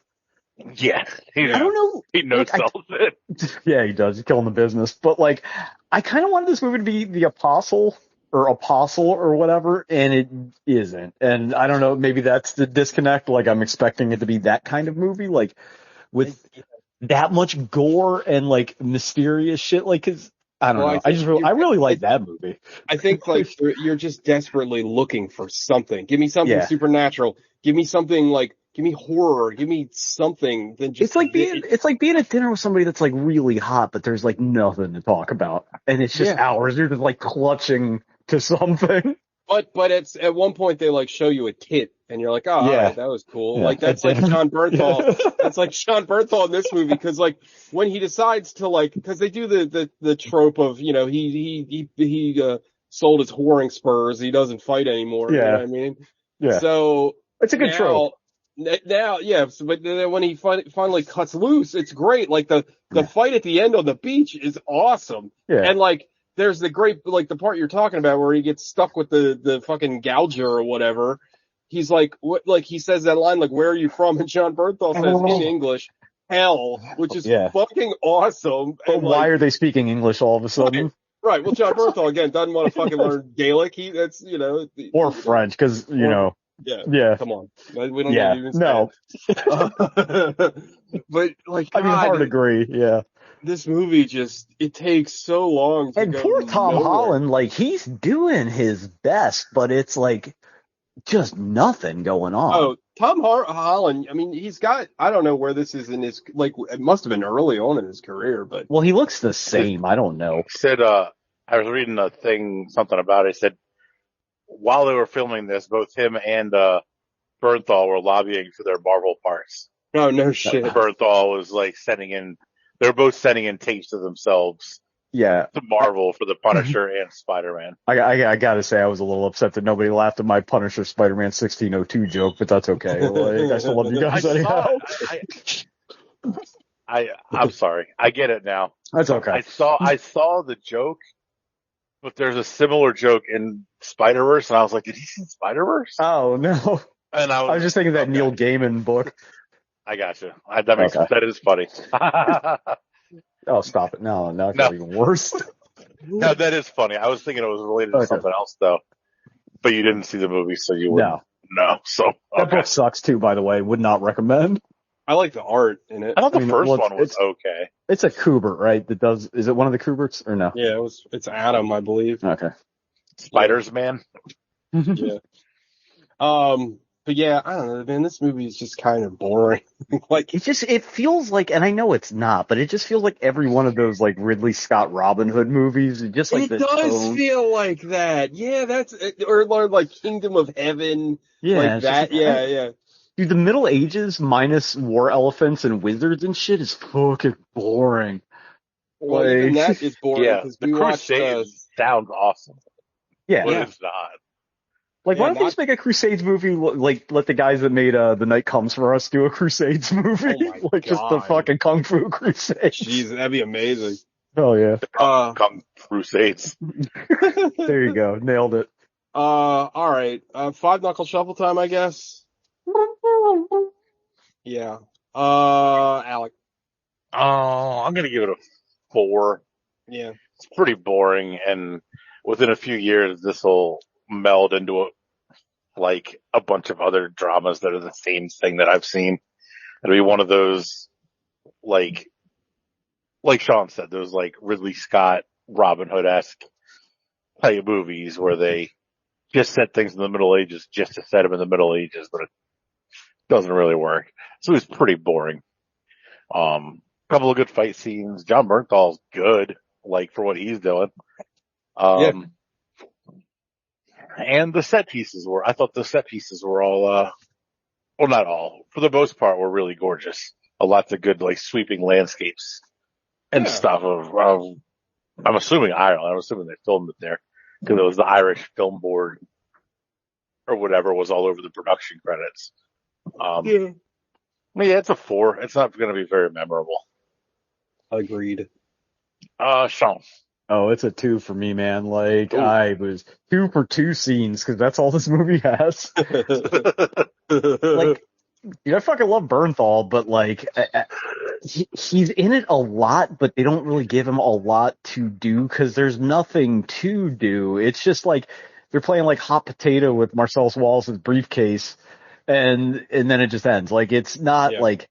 Yeah. I don't know. He no sells it. Yeah, he does. He's killing the business. But like, I kind of wanted this movie to be the Apostle or whatever, and it isn't. And I don't know, maybe that's the disconnect. Like, I'm expecting it to be that kind of movie, like with that much gore and like mysterious shit. Like, cause I don't know. I really like that movie. I think like you're just desperately looking for something. Give me something supernatural. Give me something like, give me horror. Give me something. Then just it's like being at dinner with somebody that's like really hot, but there's like nothing to talk about, and it's just hours. You're just like clutching to something. But it's at one point they like show you a tit, and you're like, oh, all right, that was cool. Yeah, like that's like John Bernthal. That's like John Bernthal in this movie because like when he decides to like, because they do the trope of he sold his whoring spurs. He doesn't fight anymore. Yeah. You know what I mean? Yeah. So it's a good trope. Now, but then when he finally cuts loose, it's great. Like the fight at the end on the beach is awesome. Yeah. And like there's the great like the part you're talking about where he gets stuck with the fucking gouger or whatever. He's like what like he says that line like where are you from? And John Bernthal says in English, hell, which is fucking awesome. But why are they speaking English all of a sudden? Right. Well, John Bernthal again doesn't want to fucking learn Gaelic. Or French because Yeah. Come on. We don't need to even say But like, God, hard to agree. Yeah. This movie it takes so long to and go poor Tom nowhere. Holland, like he's doing his best, but it's like just nothing going on. Oh, Tom Holland. I mean, he's got. I don't know where this is in his. Like, it must have been early on in his career, but well, he looks the same. I don't know. He said, I was reading something about it. He said while they were filming this, both him and Bernthal were lobbying for their Marvel parts. Oh no shit! Bernthal was like they're both sending in tapes of themselves. Yeah, to Marvel for the Punisher and Spider-Man. I gotta say, I was a little upset that nobody laughed at my Punisher Spider-Man 1602 joke, but that's okay. Like, I still love you guys anyhow. I'm sorry. I get it now. That's okay. I saw the joke, but there's a similar joke in Spider-Verse, and I was like, did he see Spider-Verse? Oh no. And I was just thinking that Neil Gaiman book. I gotcha. That is funny. Oh, stop it. No, it's even worse. No, that is funny. I was thinking it was related to something else, though. But you didn't see the movie, so you wouldn't know. So, that book sucks, too, by the way. Would not recommend. I like the art in it. I thought the first one was okay. It's a Kubert, right? Is it one of the Kuberts, or no? Yeah, it's Adam, I believe. Okay. Spiders, man. Yeah. But yeah, I don't know, man, this movie is just kind of boring. Like, it feels like, and I know it's not, but it just feels like every one of those, like, Ridley Scott Robin Hood movies. It does feel like that. Yeah, or like Kingdom of Heaven. Yeah. Like that. Yeah. Dude, the Middle Ages minus war elephants and wizards and shit is fucking boring. Well, even that is boring. Yeah, the Crusades sounds awesome. Yeah. But it's not. Like, why don't they just make a Crusades movie? Like, let the guys that made The Night Comes for Us do a Crusades movie. Oh my like, God. just the fucking Kung Fu Crusades. Jeez, that'd be amazing. Oh yeah. Kung Crusades. There you go. Nailed it. All right. Five Knuckle Shuffle time, I guess. Yeah. Alec. Oh, I'm gonna give it a 4. Yeah. It's pretty boring, and within a few years, this will meld into a bunch of other dramas that are the same thing that I've seen. It'll be one of those, like Sean said, those like Ridley Scott, Robin Hood-esque type movies where they just set things in the Middle Ages just to set them in the Middle Ages, but it doesn't really work. So it's pretty boring. Couple of good fight scenes. Jon Bernthal's good, like, for what he's doing. And the set pieces I thought the set pieces were all, well, not all, for the most part, were really gorgeous. Lots of good, like, sweeping landscapes and stuff of, I'm assuming Ireland. I'm assuming they filmed it there because it was the Irish Film Board or whatever was all over the production credits. Yeah, it's a 4. It's not going to be very memorable. Agreed. Sean. Oh, it's a 2 for me, man. Like, I was 2 for 2 scenes because that's all this movie has. Like, I fucking love Bernthal, but like, he's in it a lot, but they don't really give him a lot to do because there's nothing to do. It's just like they're playing like hot potato with Marcellus Wallace's briefcase, and then it just ends. Like, it's not like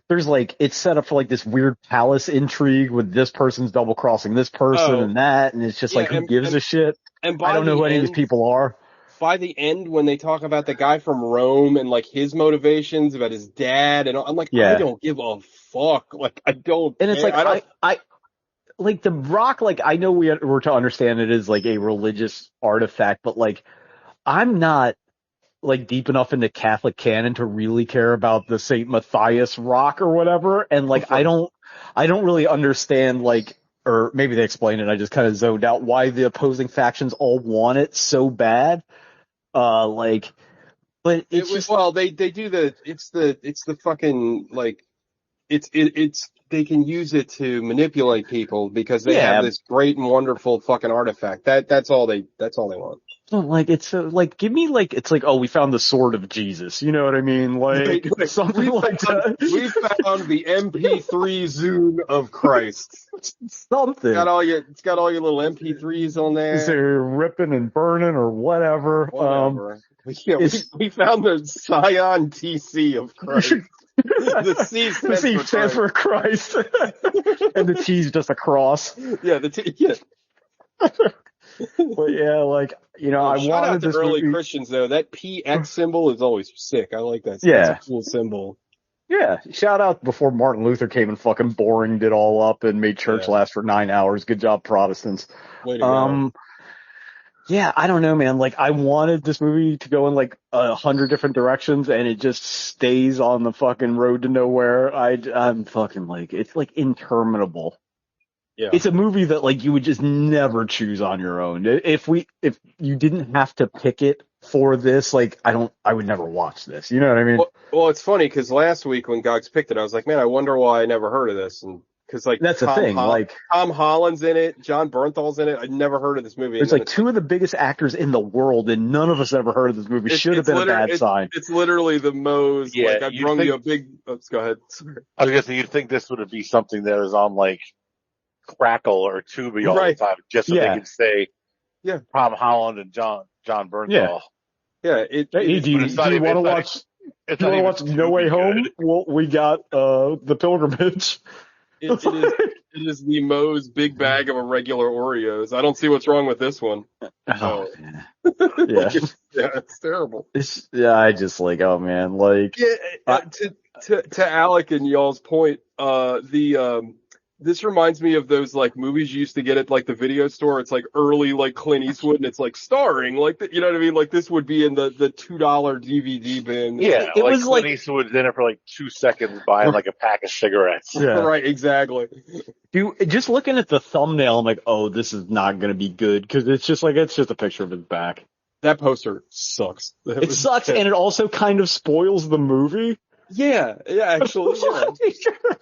there's like it's set up for like this weird palace intrigue with this person's double crossing this person and that, and it's just like who gives a shit? And I don't know who any of these people are. By the end, when they talk about the guy from Rome and like his motivations about his dad, and I'm like, I don't give a fuck. Like, I don't. And it's like I like The Rock. Like, I know we're to understand it as like a religious artifact, but like I'm not like deep enough into Catholic canon to really care about the Saint Matthias rock or whatever. And like I don't really understand, like, or maybe they explained it. I just kind of zoned out why the opposing factions all want it so bad. But it's the fucking, like, it's they can use it to manipulate people because they have this great and wonderful fucking artifact. That's all they want. Like, it's like, give me like, it's like, oh, we found the sword of Jesus. You know what I mean? Like, something like that. We found the MP3 Zune of Christ. Something. It's got all your little MP3s on there. They're ripping and burning or whatever. We found the Scion TC of Christ. The C stands for Christ. And the T is just a cross. Yeah, the T, yeah. But yeah, like, you know, I wanted this early movie. Christians though. That PX symbol is always sick. I like that. Yeah. It's a cool symbol. Yeah. Shout out before Martin Luther came and fucking boringed it all up and made church last for 9 hours. Good job, Protestants. Way to go. Yeah, I don't know, man. Like, I wanted this movie to go in like 100 different directions, and it just stays on the fucking road to nowhere. I'm fucking like, it's like interminable. Yeah. It's a movie that like you would just never choose on your own. If you didn't have to pick it for this, like, I would never watch this. You know what I mean? Well, it's funny because last week when Gogs picked it, I was like, man, I wonder why I never heard of this. And because like that's the thing, like Tom Holland's in it, Jon Bernthal's in it. I'd never heard of this movie. There's like two of the biggest actors in the world, and none of us ever heard of this movie. Should have been a bad sign. It's literally the most. Yeah, like, I brung you a big. Go ahead. Sorry. I was gonna say, you'd think this would be something that is on like Crackle or Tubi all the time, just so they can say, Tom Holland and Jon Bernthal. Yeah. Do you want to watch? Do you want to watch No Way Home? Well, we got The Pilgrimage. It is the Moe's big bag of a regular Oreos. I don't see what's wrong with this one. Yeah, it's terrible. I just like, oh man, like to Alec and y'all's point, this reminds me of those like movies you used to get at like the video store. It's like early like Clint Eastwood, and it's like starring like you know what I mean. Like this would be in the $2 DVD bin. Yeah, it was Clint Eastwood's in it for like 2 seconds buying like a pack of cigarettes. Yeah. Right, exactly. Dude, just looking at the thumbnail, I'm like, oh, this is not gonna be good because it's just a picture of his back. That poster sucks. It sucks, and it also kind of spoils the movie. Yeah, actually, yeah.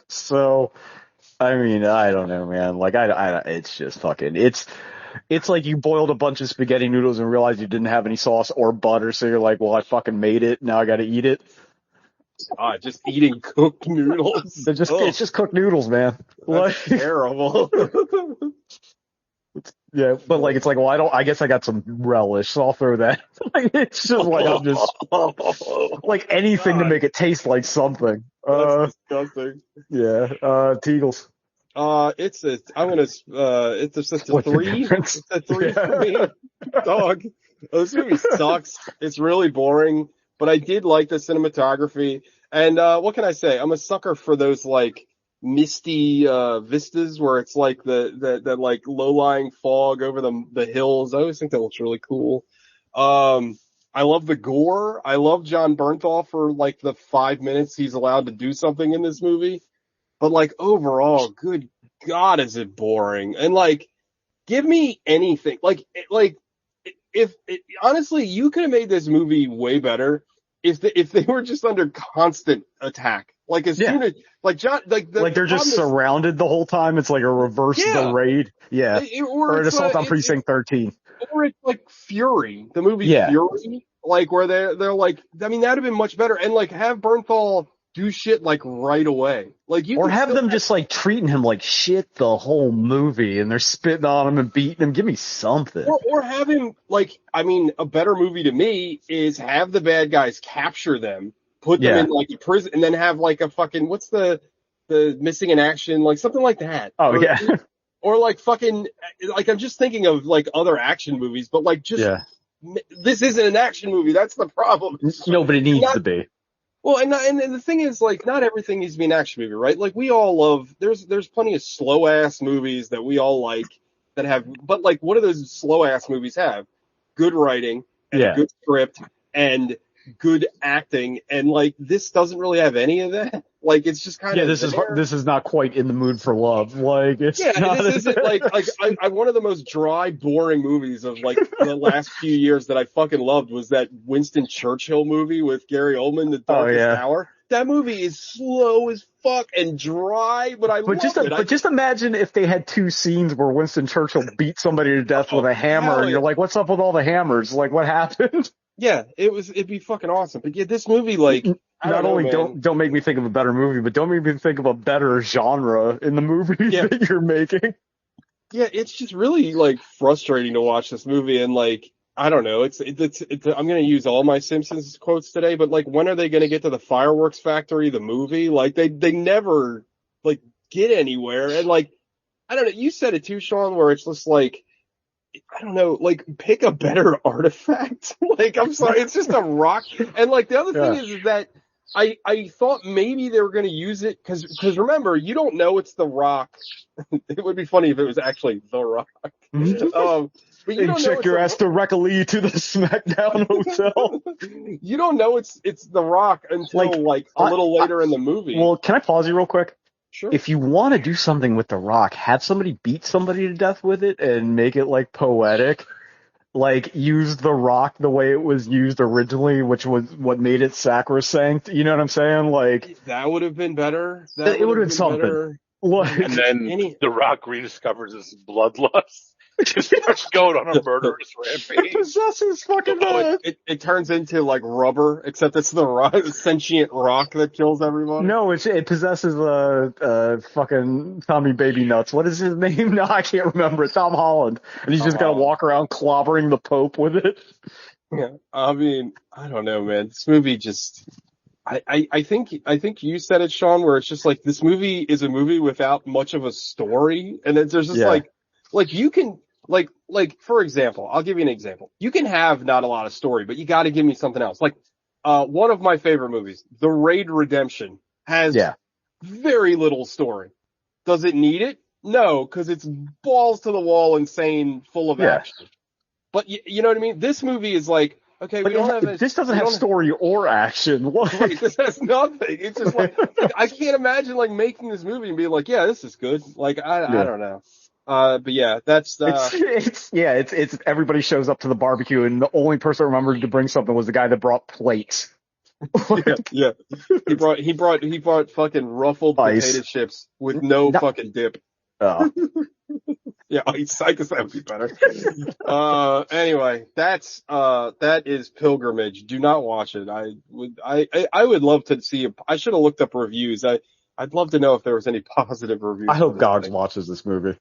So, I mean, I don't know, man. Like, it's just fucking, it's like you boiled a bunch of spaghetti noodles and realized you didn't have any sauce or butter, so you're like, well, I fucking made it, now I gotta eat it. Just eating cooked noodles. It's just cooked noodles, man. That's terrible. Yeah, but like, it's like, well, I guess I got some relish, so I'll throw that. Like, it's just like, I'm just, like, anything to make it taste like something. That's disgusting. Yeah, Teagles. It's a 3. It's a 3 for me. Dog. This movie sucks. It's really boring, but I did like the cinematography. And, what can I say? I'm a sucker for those, like, misty vistas where it's like the like low-lying fog over the hills. I always think that looks really cool. I love the gore. I love Jon Bernthal for like the 5 minutes he's allowed to do something in this movie. But like overall, good God, is it boring? And like, give me anything. Honestly, you could have made this movie way better if they were just under constant attack. Like as soon as they're just surrounded the whole time. It's like a reverse the raid. Yeah. Or an assault on Precinct 13. Or it's like Fury, the movie Fury, like where they're like, I mean, that'd have been much better. And like have Bernthal do shit like right away. Like you or have them just like treating him like shit the whole movie and they're spitting on him and beating him. Give me something. Or have him like, I mean, a better movie to me is have the bad guys capture them, put them in like a prison, and then have like a fucking, what's the missing in action, like something like that. Or like fucking, like I'm just thinking of like other action movies, but like just, this isn't an action movie. That's the problem. No, but it needs to be. Well, and the thing is, like, not everything needs to be an action movie, right? Like, we all love, there's plenty of slow-ass movies that we all like that have, but, like, what do those slow-ass movies have? Good writing, and a good script, and good acting, and, like, this doesn't really have any of that. Like, it's just kind of this is not quite in the mood for love. Like, it's this isn't, like, I one of the most dry, boring movies of, like, the last few years that I fucking loved was that Winston Churchill movie with Gary Oldman, The Darkest Hour. That movie is slow as fuck and dry, but I love it. But just imagine if they had two scenes where Winston Churchill beat somebody to death with a hammer, and you're like, what's up with all the hammers? Like, what happened? Yeah, it'd be fucking awesome. But yeah, this movie, like, don't make me think of a better movie, but don't make me think of a better genre in the movies that you're making. Yeah, it's just really like frustrating to watch this movie, and like, I don't know, it's I'm gonna use all my Simpsons quotes today, but like, when are they gonna get to the fireworks factory, the movie? Like, they never like get anywhere, and like, I don't know, you said it too, Sean, where it's just like, I don't know, like, pick a better artifact. Like, I'm sorry, it's just a rock. And like, the other thing is that I thought maybe they were going to use it because remember, you don't know it's The Rock. It would be funny if it was actually The Rock. But you don't check your ass directly to the SmackDown hotel. You don't know it's The Rock until like a little later in the movie. Well, can I pause you real quick? Sure. If you want to do something with The Rock, have somebody beat somebody to death with it and make it like poetic. Like, use The Rock the way it was used originally, which was what made it sacrosanct. You know what I'm saying? Like, that would have been better. It would have been something. And then The Rock rediscovers his bloodlust. Just starts going on a murderous rampage. It possesses fucking it turns into like rubber, except it's the sentient rock that kills everyone. No, it possesses fucking Tommy Baby Nuts. What is his name? No, I can't remember. Tom Holland, and he's just gotta walk around clobbering the Pope with it. Yeah, I mean, I don't know, man. This movie just. I think you said it, Sean, where it's just like this movie is a movie without much of a story, and there's just like you can. Like, for example, I'll give you an example. You can have not a lot of story, but you got to give me something else. Like, one of my favorite movies, The Raid Redemption, has very little story. Does it need it? No, because it's balls to the wall, insane, full of action. But you know what I mean? This movie is like, okay, this doesn't have story or action. Right, this has nothing. It's just like I can't imagine like making this movie and being like, yeah, this is good. Like, I don't know. But yeah, that's it's everybody shows up to the barbecue, and the only person that remembered to bring something was the guy that brought plates. yeah. He brought fucking ruffled Ice. potato chips with no fucking dip. Oh. Yeah, ice. I guess that would be better. Anyway, that is Pilgrimage. Do not watch it. I would love to see. I should have looked up reviews. I'd love to know if there was any positive reviews. I hope Gogs watches this movie.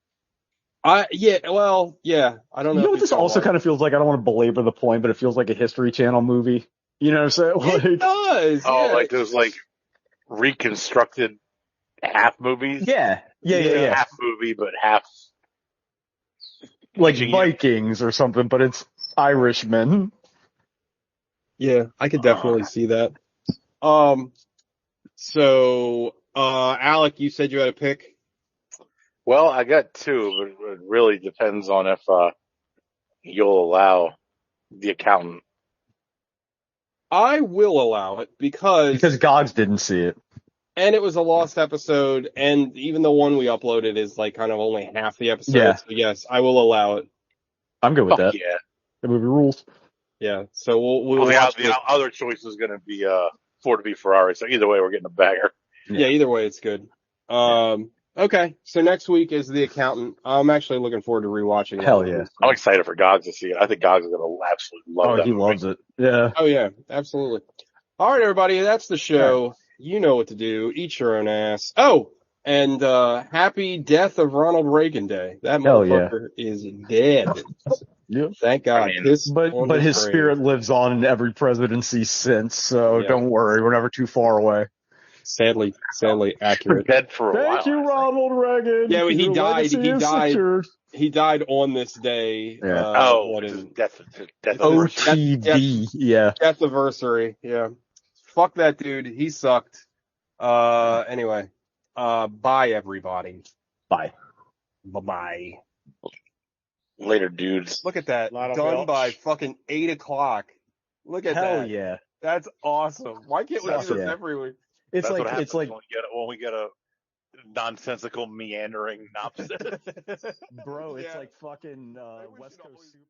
Yeah. I don't know. You know what this also kind of feels like? I don't want to belabor the point, but it feels like a History Channel movie. You know what I'm saying? Like, it does. Oh, yeah. like those like reconstructed half movies. Yeah. Half movie, but half like Vikings or something, but it's Irishmen. Yeah, I could definitely see that. So, Alec, you said you had a pick? Well, I got two, but it really depends on if you'll allow The Accountant. I will allow it because Gogs didn't see it. And it was a lost episode, and even the one we uploaded is like kind of only half the episode. Yeah. So yes, I will allow it. I'm good with that. Yeah. The movie rules. Yeah. So we'll watch the other choice is going to be Ford v Ferrari. So either way, we're getting a banger. Yeah. Either way, it's good. Okay. So next week is The Accountant. I'm actually looking forward to rewatching. Hell yeah. I'm excited for Gogs to see it. I think Gogs is going to absolutely love that. He loves it. Yeah. Oh yeah, absolutely. All right, everybody. That's the show. You know what to do. Eat your own ass. Oh, and happy death of Ronald Reagan Day. That motherfucker is dead. Yeah. Thank God. But his spirit lives on in every presidency since, so don't worry. We're never too far away. Sadly accurate. Dead for a while. Thank you, Ronald Reagan. Yeah, well, he died. Secured. He died on this day. Yeah. Death OTD. Yeah. Death anniversary. Yeah. Fuck that dude. He sucked. Anyway. Bye everybody. Bye. Bye-bye. Later, dudes. Look at that. Done by fucking 8:00. Look at that. Hell yeah. That's awesome. Why can't we do this every week? It's That's like when we get a nonsensical meandering synopsis. Bro, it's like fucking West Coast Soup.